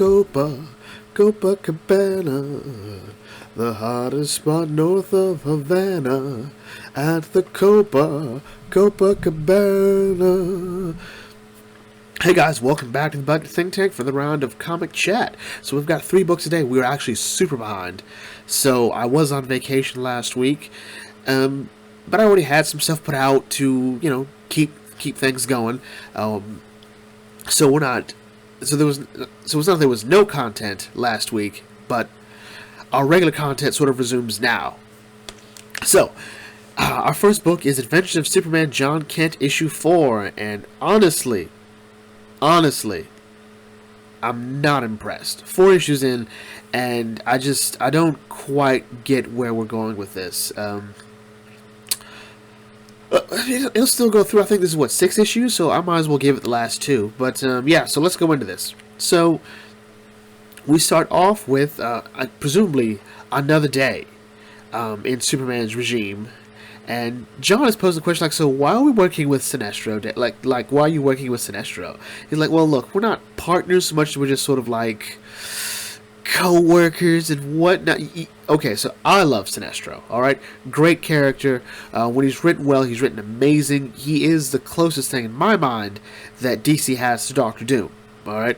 Copacabana, the hottest spot north of Havana, at the Copacabana. Hey guys, welcome back to the Budget Think Tank for the round of comic chat. So we've got 3 books today. We were actually super behind. So I was on vacation last week, but I already had some stuff put out to, keep things going. So there was no content last week, but our regular content sort of resumes now. So our first book is Adventures of Superman Jon Kent issue 4, and honestly, I'm not impressed. 4 issues in, and I don't quite get where we're going with this. It'll still go through. I think this is 6 issues, so I might as well give it the last 2. But yeah, so let's go into this. So we start off with presumably another day in Superman's regime, and Jon is posing the question so why are we working with Sinestro? Like why are you working with Sinestro? He's like, well, look, we're not partners so much as we're just sort of like co-workers and whatnot. Okay, so I love Sinestro, alright? Great character. When he's written well, he's written amazing. He is the closest thing in my mind that DC has to Doctor Doom, alright?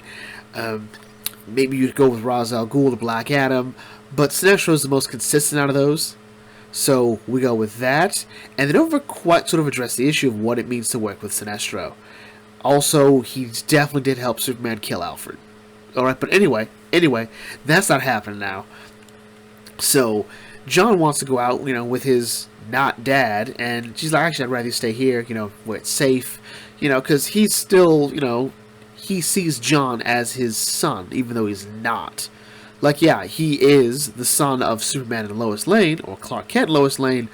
Maybe you'd go with Ra's al Ghul or Black Adam, but Sinestro is the most consistent out of those. So we go with that, and they don't ever quite sort of address the issue of what it means to work with Sinestro. Also, he definitely did help Superman kill Alfred. Alright, but anyway, that's not happening now. So, Jon wants to go out, with his not dad, and she's like, actually, I'd rather stay here, where it's safe, because he's still, he sees Jon as his son, even though he's not. Like, yeah, he is the son of Superman and Lois Lane, or Clark Kent and Lois Lane,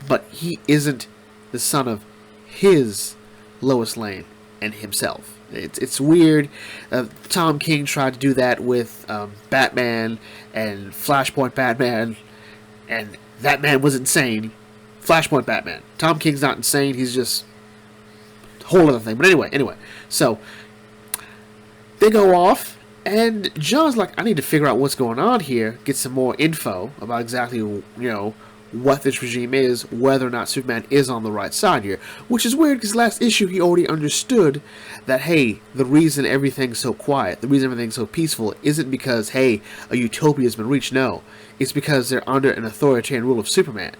but he isn't the son of his Lois Lane and himself. It's weird. Tom King tried to do that with Batman and Flashpoint Batman, and that man was insane. Flashpoint Batman. Tom King's not insane, he's just a whole other thing. But anyway, so they go off, and Jon's like, I need to figure out what's going on here, get some more info about exactly, what this regime is, whether or not Superman is on the right side here. Which is weird, because last issue he already understood that, hey, the reason everything's so quiet, the reason everything's so peaceful, isn't because, hey, a utopia has been reached. No, it's because they're under an authoritarian rule of Superman.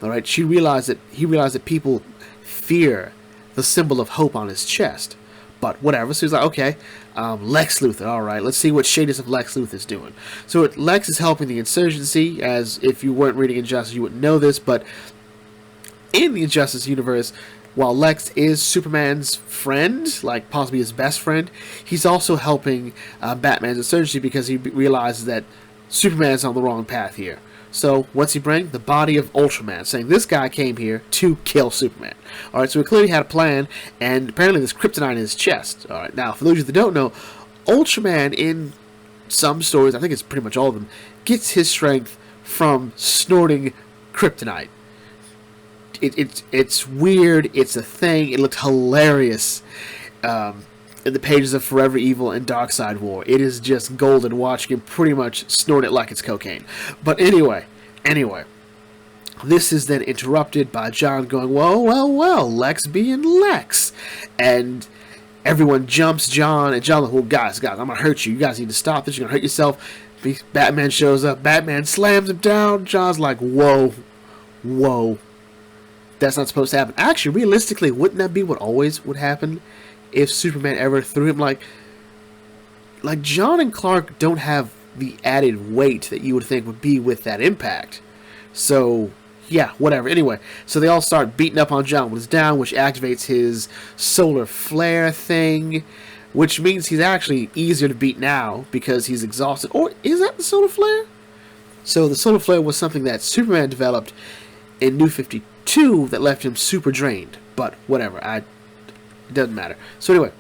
Alright, he realized that people fear the symbol of hope on his chest. But whatever, so he's like, okay, Lex Luthor, alright, let's see what shadiness of Lex Luthor is doing. So Lex is helping the insurgency, as if you weren't reading Injustice, you wouldn't know this, but in the Injustice universe, while Lex is Superman's friend, like possibly his best friend, he's also helping Batman's insurgency because he realizes that Superman's on the wrong path here. So, what's he bring? The body of Ultraman, saying this guy came here to kill Superman. Alright, so he clearly had a plan, and apparently there's kryptonite in his chest. Alright, now, for those of you that don't know, Ultraman, in some stories, I think it's pretty much all of them, gets his strength from snorting kryptonite. It's weird, it's a thing, it looked hilarious in the pages of Forever Evil and Darkseid War. It is just golden watching him pretty much snort it like it's cocaine. But anyway, this is then interrupted by Jon going, well, Lex being Lex. And everyone jumps Jon, and Jon like, well, guys, I'm gonna hurt you. You guys need to stop this. You're gonna hurt yourself. Batman shows up. Batman slams him down. Jon's like, whoa. That's not supposed to happen. Actually, realistically, wouldn't that be what always would happen? If Superman ever threw him, like Jon and Clark don't have the added weight that you would think would be with that impact. So, yeah, whatever. Anyway, so they all start beating up on Jon when he's down, which activates his solar flare thing, which means he's actually easier to beat now because he's exhausted. Or is that the solar flare? So the solar flare was something that Superman developed in New 52 that left him super drained. But whatever, it doesn't matter. So anyway,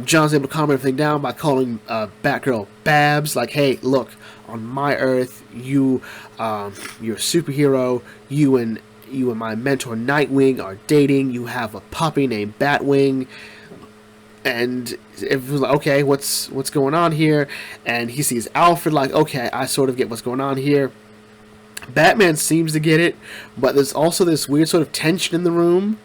Jon's able to calm everything down by calling Batgirl Babs. Like, hey, look, on my Earth, you're a superhero. You and my mentor Nightwing are dating. You have a puppy named Batwing. And it was like, okay, what's going on here? And he sees Alfred, like, okay, I sort of get what's going on here. Batman seems to get it, but there's also this weird sort of tension in the room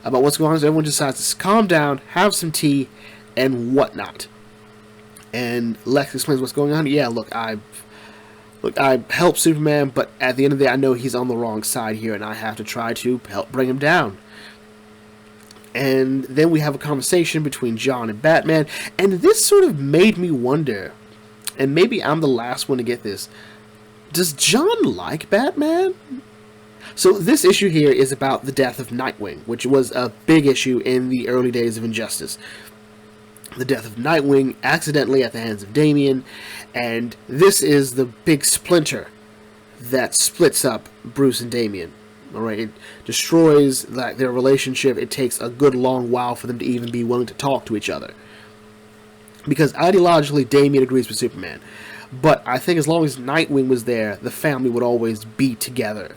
about what's going on. So everyone decides to calm down, have some tea, and whatnot. And Lex explains what's going on. Yeah, look, I helped Superman, but at the end of the day, I know he's on the wrong side here, and I have to try to help bring him down. And then we have a conversation between Jon and Batman, and this sort of made me wonder, and maybe I'm the last one to get this, does Jon like Batman? So this issue here is about the death of Nightwing, which was a big issue in the early days of Injustice. The death of Nightwing accidentally at the hands of Damian, and this is the big splinter that splits up Bruce and Damian. Alright, it destroys their relationship. It takes a good long while for them to even be willing to talk to each other. Because ideologically, Damian agrees with Superman. But I think as long as Nightwing was there, the family would always be together.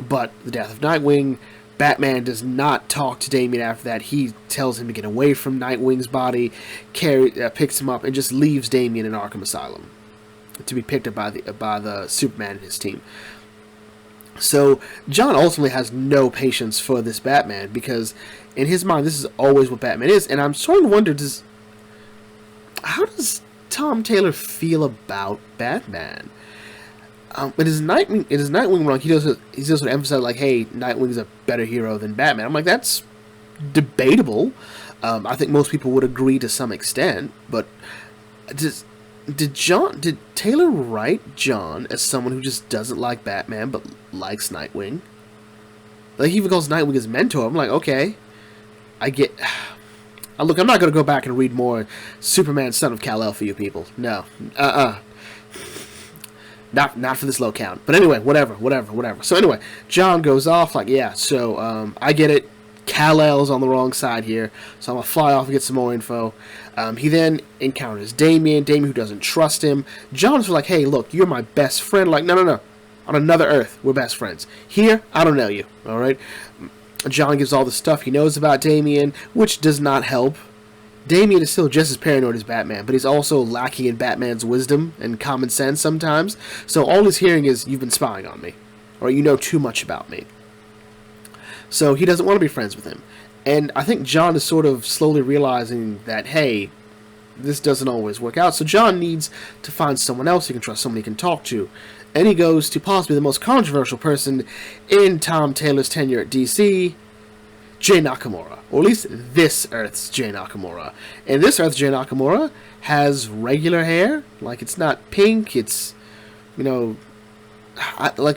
But the death of Nightwing, Batman does not talk to Damian after that. He tells him to get away from Nightwing's body, picks him up, and just leaves Damian in Arkham Asylum to be picked up by the Superman and his team. So Jon ultimately has no patience for this Batman, because in his mind this is always what Batman is, and I'm starting to wonder, how does Tom Taylor feel about Batman? It is Nightwing wrong. He does sort of emphasize like, hey, Nightwing's a better hero than Batman. I'm like, that's debatable. I think most people would agree to some extent, but did Taylor write Jon as someone who just doesn't like Batman but likes Nightwing? Like, he even calls Nightwing his mentor. I'm like, okay, I get. Look, I'm not going to go back and read more Superman, Son of Kal-El for you people. No, not for this low count. But anyway, whatever. So anyway, Jon goes off like, yeah. So I get it. Kal-El's on the wrong side here, so I'm going to fly off and get some more info. He then encounters Damian, who doesn't trust him. Jon's like, hey, look, you're my best friend. Like, no. On another Earth, we're best friends. Here, I don't know you, alright? Jon gives all the stuff he knows about Damian, which does not help. Damian is still just as paranoid as Batman, but he's also lacking in Batman's wisdom and common sense sometimes. So all he's hearing is, you've been spying on me, or you know too much about me. So he doesn't want to be friends with him. And I think Jon is sort of slowly realizing that, hey, this doesn't always work out. So Jon needs to find someone else he can trust, someone he can talk to. And he goes to possibly the most controversial person in Tom Taylor's tenure at DC, Jay Nakamura. Or at least this Earth's Jay Nakamura. And this Earth's Jay Nakamura has regular hair. Like, it's not pink, it's, we don't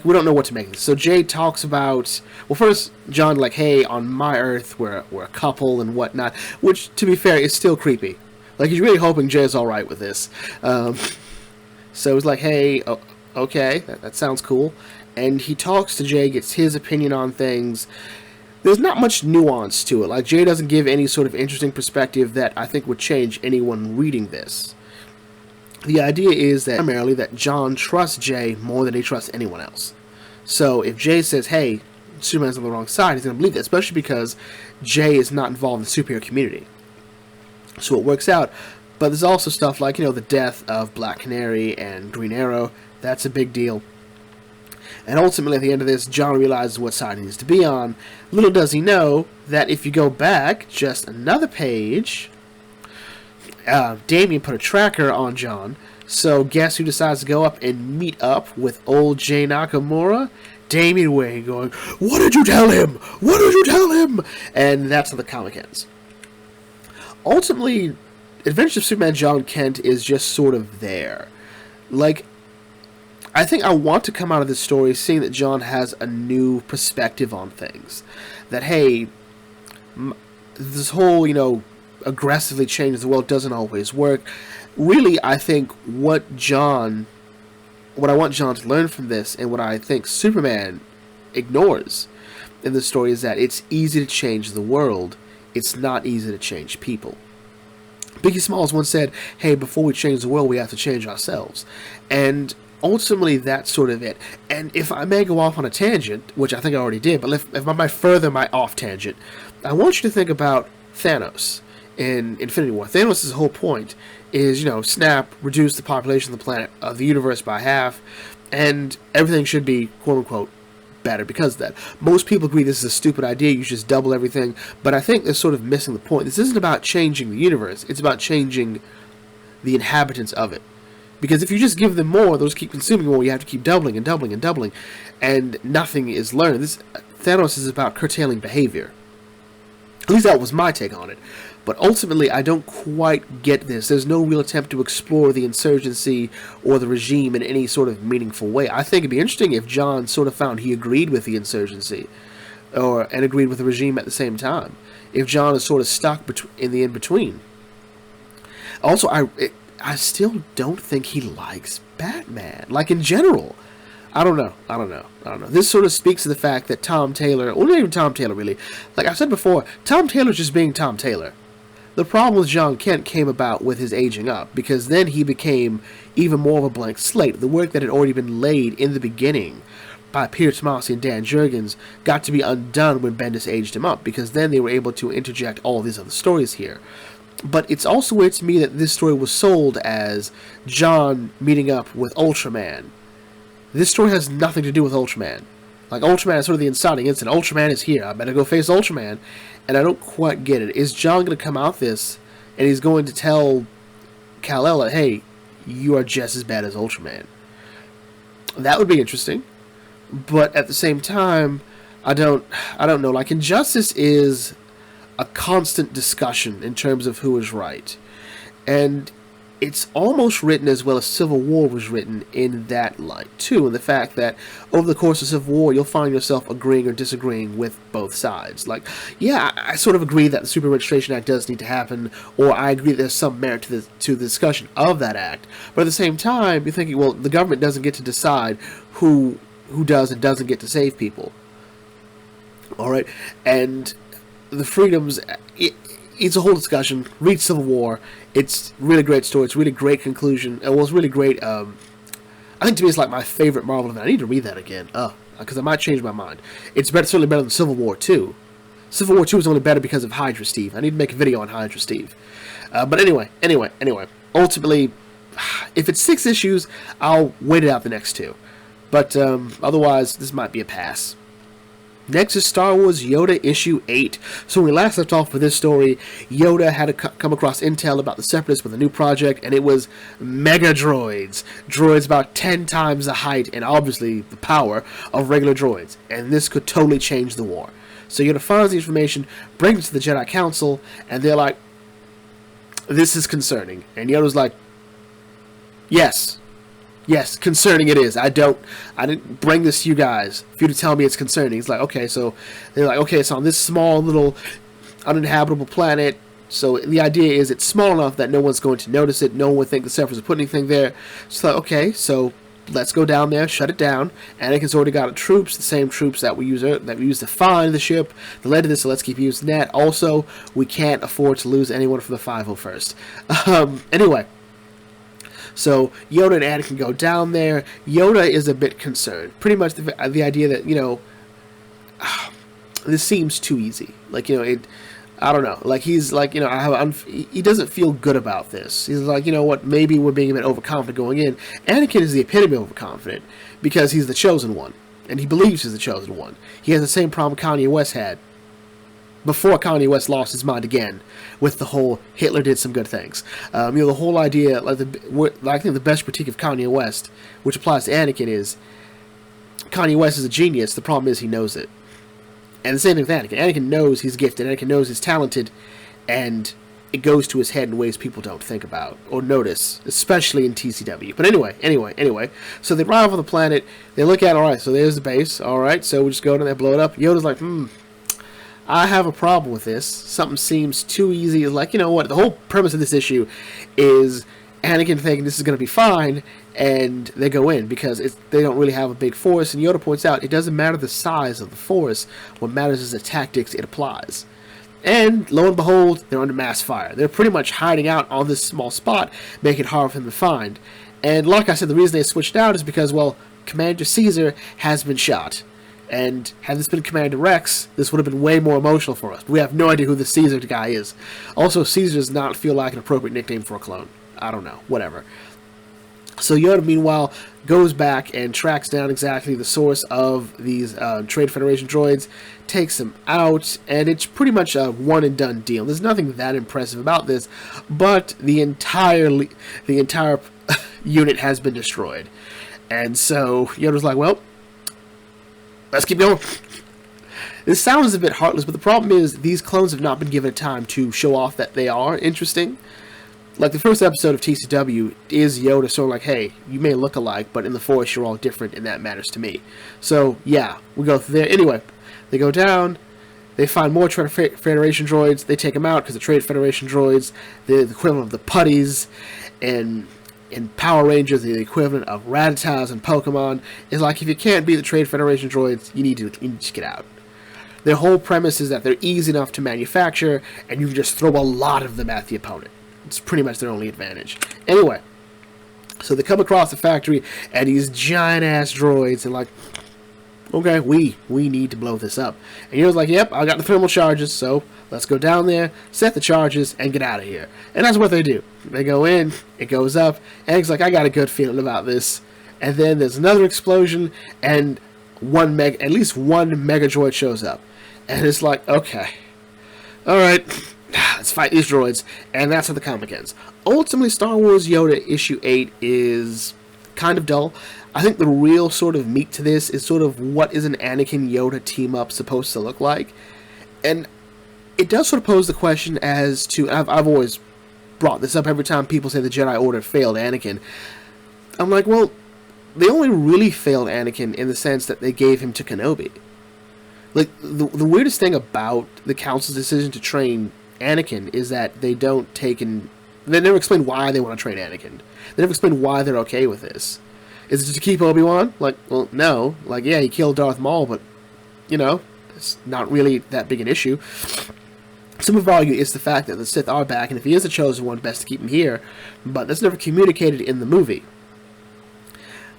know what to make of this. So Jay talks about, well, first Jon like, hey, on my Earth we're a couple and whatnot, which to be fair is still creepy. Like, he's really hoping Jay's all right with this. So he's like, hey, okay, that sounds cool. And he talks to Jay, gets his opinion on things. There's not much nuance to it. Like, Jay doesn't give any sort of interesting perspective that I think would change anyone reading this. The idea is that primarily that Jon trusts Jay more than he trusts anyone else. So if Jay says, hey, Superman's on the wrong side, he's going to believe that, especially because Jay is not involved in the superhero community. So it works out. But there's also stuff like, the death of Black Canary and Green Arrow. That's a big deal. And ultimately, at the end of this, Jon realizes what side he needs to be on. Little does he know that if you go back just another page, Damian put a tracker on Jon. So guess who decides to go up and meet up with old Jay Nakamura? Damian Wayne going, what did you tell him? What did you tell him? And that's how the comic ends. Ultimately, Adventures of Superman Jon Kent is just sort of there. Like, I think I want to come out of this story seeing that Jon has a new perspective on things. That, hey, this whole, aggressively change the world doesn't always work. Really, I think what I want Jon to learn from this, and what I think Superman ignores in this story, is that it's easy to change the world. It's not easy to change people. Biggie Smalls once said, hey, before we change the world, we have to change ourselves. And ultimately, that's sort of it. And if I may go off on a tangent, which I think I already did, but if I might further my off tangent, I want you to think about Thanos in Infinity War. Thanos' whole point is, snap, reduce the population of the planet, of the universe by half, and everything should be, quote unquote, better because of that. Most people agree this is a stupid idea, you should just double everything, but I think they're sort of missing the point. This isn't about changing the universe, it's about changing the inhabitants of it. Because if you just give them more, they'll just keep consuming more, you have to keep doubling and doubling and doubling, and nothing is learned. Thanos is about curtailing behavior. At least that was my take on it. But ultimately, I don't quite get this. There's no real attempt to explore the insurgency or the regime in any sort of meaningful way. I think it'd be interesting if Jon sort of found he agreed with the insurgency and agreed with the regime at the same time. If Jon is sort of stuck in the in-between. Also, I still don't think he likes Batman. Like, in general. I don't know. This sort of speaks to the fact that Tom Taylor, or not even Tom Taylor really, like I've said before, Tom Taylor's just being Tom Taylor. The problem with Jon Kent came about with his aging up, because then he became even more of a blank slate. The work that had already been laid in the beginning by Peter Tomasi and Dan Jurgens got to be undone when Bendis aged him up, because then they were able to interject all these other stories here. But it's also weird to me that this story was sold as Jon meeting up with Ultraman. This story has nothing to do with Ultraman. Like, Ultraman is sort of the inciting incident. Ultraman is here. I better go face Ultraman. And I don't quite get it. Is Jon going to come out this, and he's going to tell Kal-El, hey, you are just as bad as Ultraman? That would be interesting. But at the same time, I don't know. Like, Injustice is a constant discussion in terms of who is right. And it's almost written as well as Civil War was written in that light, too, and the fact that over the course of Civil War, you'll find yourself agreeing or disagreeing with both sides. Like, yeah, I sort of agree that the Super Registration Act does need to happen, or I agree there's some merit to the discussion of that act, but at the same time, you're thinking, well, the government doesn't get to decide who does and doesn't get to save people. Alright? And the freedoms... It's a whole discussion. Read Civil War. It's really great story. It's a really great conclusion. It was really great. I think to me it's like my favorite Marvel event. I need to read that again. Because I might change my mind. It's certainly better than Civil War 2. Civil War 2 is only better because of Hydra Steve. I need to make a video on Hydra Steve. But anyway. Ultimately, if it's 6 issues, I'll wait it out the next 2. But otherwise, this might be a pass. Next is Star Wars Yoda issue 8. So when we last left off with this story, Yoda had to come across intel about the Separatists with a new project, and it was mega droids. Droids about 10 times the height and obviously the power of regular droids. And this could totally change the war. So Yoda finds the information, brings it to the Jedi Council, and they're like, this is concerning. And Yoda's like, Yes, concerning it is. I didn't bring this to you guys for you to tell me it's concerning. It's like, okay, so they're like, okay, it's on this small little uninhabitable planet. So the idea is it's small enough that no one's going to notice it. No one would think the Separatists are putting anything there. So okay, so let's go down there, shut it down. Anakin's already got troops, the same troops that we use to find the ship. That led to this, so let's keep using that. Also, we can't afford to lose anyone from the 501st. Anyway. So Yoda and Anakin go down there. Yoda is a bit concerned. Pretty much the idea that, this seems too easy. Like, I don't know. Like, he's like, he doesn't feel good about this. He's like, you know what, maybe we're being a bit overconfident going in. Anakin is the epitome of overconfident because he's the chosen one. And he believes he's the chosen one. He has the same problem Kanye West had before Kanye West lost his mind again with the whole Hitler did some good things. The whole idea, I think the best critique of Kanye West, which applies to Anakin, is Kanye West is a genius. The problem is he knows it. And the same thing with Anakin. Anakin knows he's gifted. Anakin knows he's talented. And it goes to his head in ways people don't think about or notice, especially in TCW. But anyway. So they arrive on the planet. They look at it. All right, so there's the base. All right, so we just go down there, blow it up. Yoda's like, I have a problem with this. Something seems too easy. It's like, you know what? The whole premise of this issue is Anakin thinking this is going to be fine, and they go in because they don't really have a big force. And Yoda points out it doesn't matter the size of the force. What matters is the tactics it applies. And lo and behold, they're under mass fire. They're pretty much hiding out on this small spot, making it hard for them to find. And like I said, the reason they switched out is because, well, Commander Caesar has been shot. And had this been Commander Rex, this would have been way more emotional for us. We have no idea who the Caesar guy is. Also, Caesar does not feel like an appropriate nickname for a clone. I don't know. Whatever. So Yoda, meanwhile, goes back and tracks down exactly the source of these Trade Federation droids, takes them out, and it's pretty much a one-and-done deal. There's nothing that impressive about this, but the entire unit has been destroyed. And so Yoda's like, well, let's keep going. This sounds a bit heartless, but the problem is these clones have not been given time to show off that they are interesting. Like, the first episode of TCW is Yoda sort of like, hey, you may look alike, but in the Force you're all different, and that matters to me. So, yeah, we go through there. Anyway, they go down, they find more Trade Federation droids, they take them out, because the Trade Federation droids, they're the equivalent of the putties, and in Power Rangers, they're the equivalent of Rattatas and Pokemon. It's like, if you can't beat the Trade Federation droids, you need to just get out. Their whole premise is that they're easy enough to manufacture, and you can just throw a lot of them at the opponent. It's pretty much their only advantage. Anyway, so they come across the factory, and these giant-ass droids, and like, okay, we need to blow this up. And Yoda's like, yep, I got the thermal charges, so let's go down there, set the charges, and get out of here. And that's what they do. They go in, it goes up, and he's like, I got a good feeling about this. And then there's another explosion, and at least one Mega Droid shows up. And it's like, okay, alright, let's fight these droids, and that's how the comic ends. Ultimately, Star Wars Yoda issue 8 is kind of dull. I think the real sort of meat to this is sort of what is an Anakin Yoda team-up supposed to look like. And it does sort of pose the question as to, I've always brought this up every time people say the Jedi Order failed Anakin. I'm like, well, they only really failed Anakin in the sense that they gave him to Kenobi. Like, the weirdest thing about the Council's decision to train Anakin is that they don't take in... They never explain why they want to train Anakin. They never explain why they're okay with this. Is it to keep Obi-Wan? Like, well, no. Like, yeah, he killed Darth Maul, but, you know, it's not really that big an issue. Some have argued it's the fact that the Sith are back, and if he is the chosen one, best to keep him here, but that's never communicated in the movie.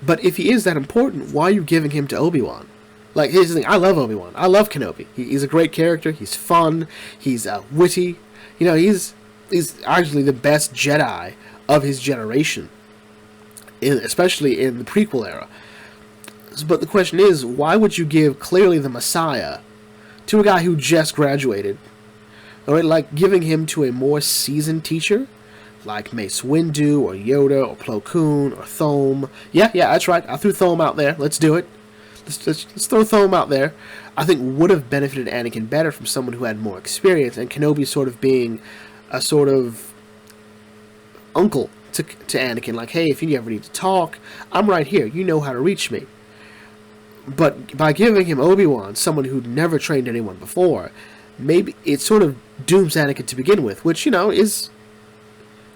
But if he is that important, why are you giving him to Obi-Wan? Like, here's the thing, I love Obi-Wan. I love Kenobi. He's a great character, he's fun, he's witty. You know, he's actually the best Jedi of his generation, especially in the prequel era. But the question is, why would you give clearly the Messiah to a guy who just graduated? Alright, like giving him to a more seasoned teacher, like Mace Windu, or Yoda, or Plo Koon, or Thome. Yeah, that's right, I threw Thome out there, let's do it. Let's throw Thome out there. I think would have benefited Anakin better from someone who had more experience, and Kenobi sort of being a sort of uncle to Anakin, like, hey, if you ever need to talk, I'm right here, you know how to reach me. But by giving him Obi-Wan, someone who'd never trained anyone before, maybe it sort of dooms Anakin to begin with, which, you know, is,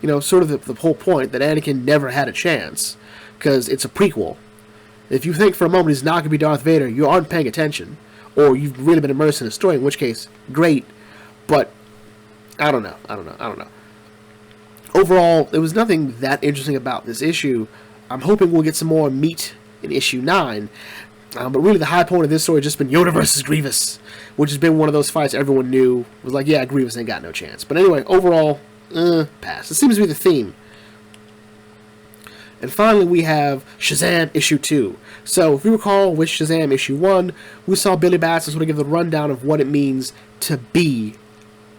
you know, sort of the whole point, that Anakin never had a chance, because it's a prequel. If you think for a moment he's not going to be Darth Vader, you aren't paying attention, or you've really been immersed in the story, in which case, great, but I don't know. Overall, there was nothing that interesting about this issue. I'm hoping we'll get some more meat in issue 9, but really the high point of this story has just been Yoda versus Grievous, which has been one of those fights everyone knew was like, yeah, Grievous ain't got no chance. But anyway, overall, pass. It seems to be the theme. And finally, we have Shazam issue 2. So, if you recall, with Shazam issue 1, we saw Billy Batson sort of give the rundown of what it means to be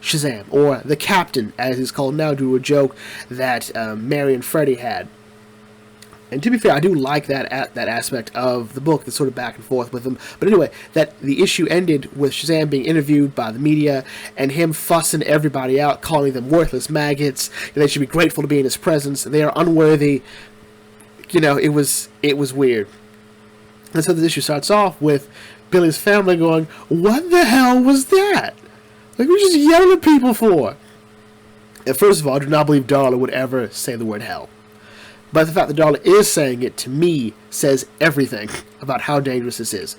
Shazam, or the Captain, as he's called now, due to a joke that Mary and Freddie had. And to be fair, I do like that aspect of the book, the sort of back and forth with them. But anyway, that the issue ended with Shazam being interviewed by the media, and him fussing everybody out, calling them worthless maggots, and they should be grateful to be in his presence, they are unworthy. You know, it was weird. And so this issue starts off with Billy's family going, what the hell was that? Like, we're just yelling at people for? And first of all, I do not believe Darla would ever say the word hell. But the fact that Darla is saying it, to me, says everything about how dangerous this is.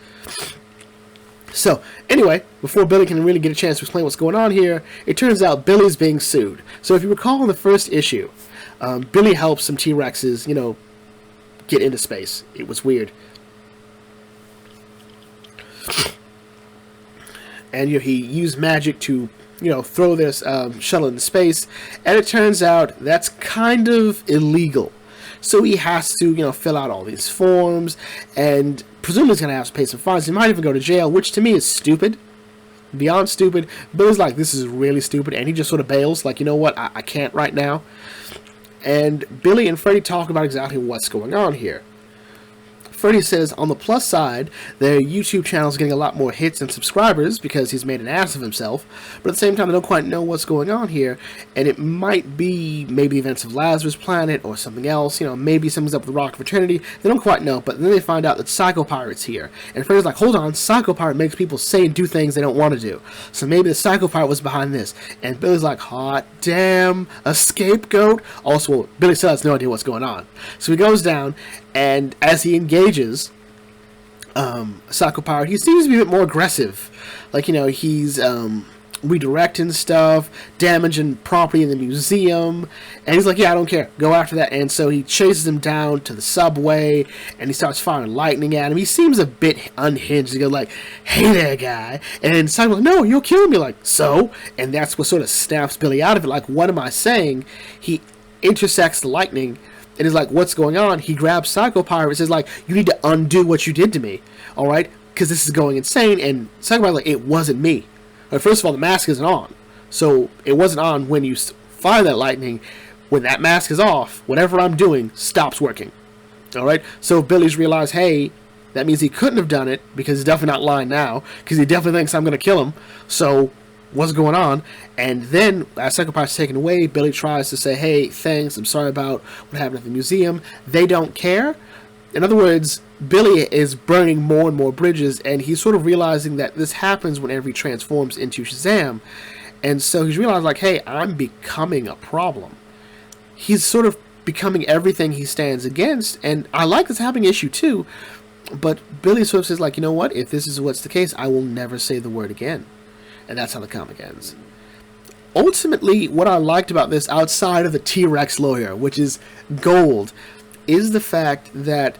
So, anyway, before Billy can really get a chance to explain what's going on here, it turns out Billy's being sued. So if you recall in the first issue, Billy helps some T-Rexes, you know, get into space. It was weird. and he used magic to throw this shuttle into space, and it turns out that's kind of illegal. So he has to fill out all these forms, and presumably he's going to have to pay some fines. He might even go to jail, which to me is stupid. Beyond stupid. Billy's like, this is really stupid, and he just sort of bails, like, you know what, I can't right now. And Billy and Freddy talk about exactly what's going on here. Freddy says, on the plus side, their YouTube channel is getting a lot more hits and subscribers because he's made an ass of himself, but at the same time, they don't quite know what's going on here, and it might be maybe events of Lazarus Planet or something else, maybe something's up with the Rock Fraternity. They don't quite know, but then they find out that Psycho Pirate's here, and Freddy's like, hold on, Psycho Pirate makes people say and do things they don't want to do, so maybe the Psycho Pirate was behind this, and Billy's like, hot damn, a scapegoat? Also, Billy still has no idea what's going on, so he goes down, and as he engages Psycho Pirate, he seems to be a bit more aggressive. Like, he's redirecting stuff, damaging property in the museum, and he's like, yeah, I don't care, go after that. And so he chases him down to the subway, and he starts firing lightning at him. He seems a bit unhinged. He goes like, hey there, guy. And Psycho's like, no, you'll kill me. Like, so? And that's what sort of snaps Billy out of it. Like, what am I saying? He intersects the lightning, and is like, what's going on? He grabs Psycho Pirate and says, like, you need to undo what you did to me, alright? Because this is going insane. And Psycho Pirate's like, it wasn't me. Right, first of all, the mask isn't on. So it wasn't on when you fire that lightning. When that mask is off, whatever I'm doing stops working. Alright? So Billy's realized, hey, that means he couldn't have done it, because he's definitely not lying now, because he definitely thinks I'm going to kill him. So what's going on? And then, as Psycho Pirate's taken away, Billy tries to say, hey, thanks, I'm sorry about what happened at the museum. They don't care. In other words, Billy is burning more and more bridges, and he's sort of realizing that this happens whenever he transforms into Shazam. And so he's realized, like, hey, I'm becoming a problem. He's sort of becoming everything he stands against, and I like this happening issue too, but Billy sort of says, like, you know what, if this is what's the case, I will never say the word again. And that's how the comic ends. Ultimately, what I liked about this, outside of the T-Rex lawyer, which is gold, is the fact that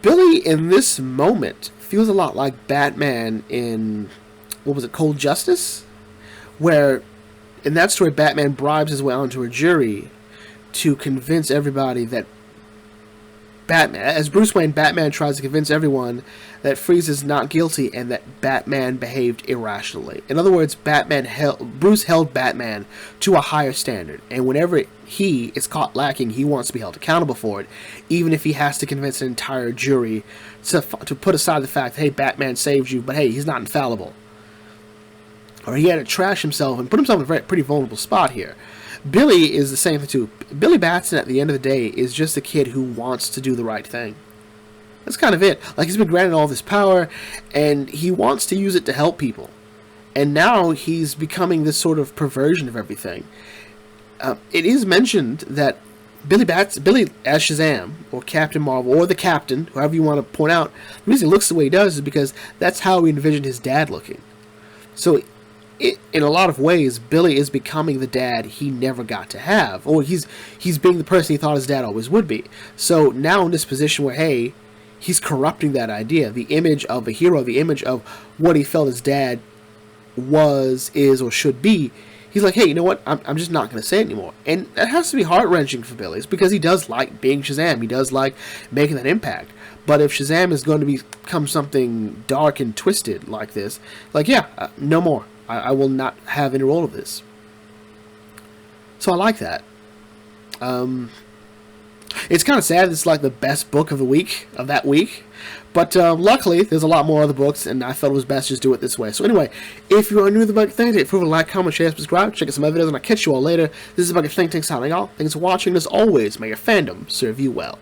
Billy, in this moment, feels a lot like Batman in, what was it, Cold Justice? Where, in that story, Batman bribes his way onto a jury to convince everybody that Batman, as Bruce Wayne, Batman tries to convince everyone that Freeze is not guilty and that Batman behaved irrationally. In other words, Bruce held Batman to a higher standard, and whenever he is caught lacking, he wants to be held accountable for it, even if he has to convince an entire jury to put aside the fact, hey, Batman saved you, but hey, he's not infallible. Or he had to trash himself and put himself in a pretty vulnerable spot here. Billy is the same thing too. Billy Batson, at the end of the day, is just a kid who wants to do the right thing. That's kind of it. Like, he's been granted all this power, and he wants to use it to help people. And now he's becoming this sort of perversion of everything. It is mentioned that Billy as Shazam, or Captain Marvel, or the Captain, however you want to point out, the reason he looks the way he does is because that's how he envisioned his dad looking. So, in a lot of ways, Billy is becoming the dad he never got to have. Or he's being the person he thought his dad always would be. So now in this position where, hey, he's corrupting that idea. The image of a hero, the image of what he felt his dad was, is, or should be. He's like, hey, you know what? I'm just not going to say it anymore. And that has to be heart-wrenching for Billy. It's because he does like being Shazam. He does like making that impact. But if Shazam is going to become something dark and twisted like this, like, yeah, no more. I will not have any role of this. So I like that. It's kind of sad it's like the best book of the week, of that week. But luckily, there's a lot more other books, and I felt it was best to just do it this way. So anyway, if you are new to the Bucket Think Tank, feel free to like, comment, share, subscribe, check out some other videos, and I'll catch you all later. This is the Bucket Think Tank signing off. Thanks for watching. As always, may your fandom serve you well.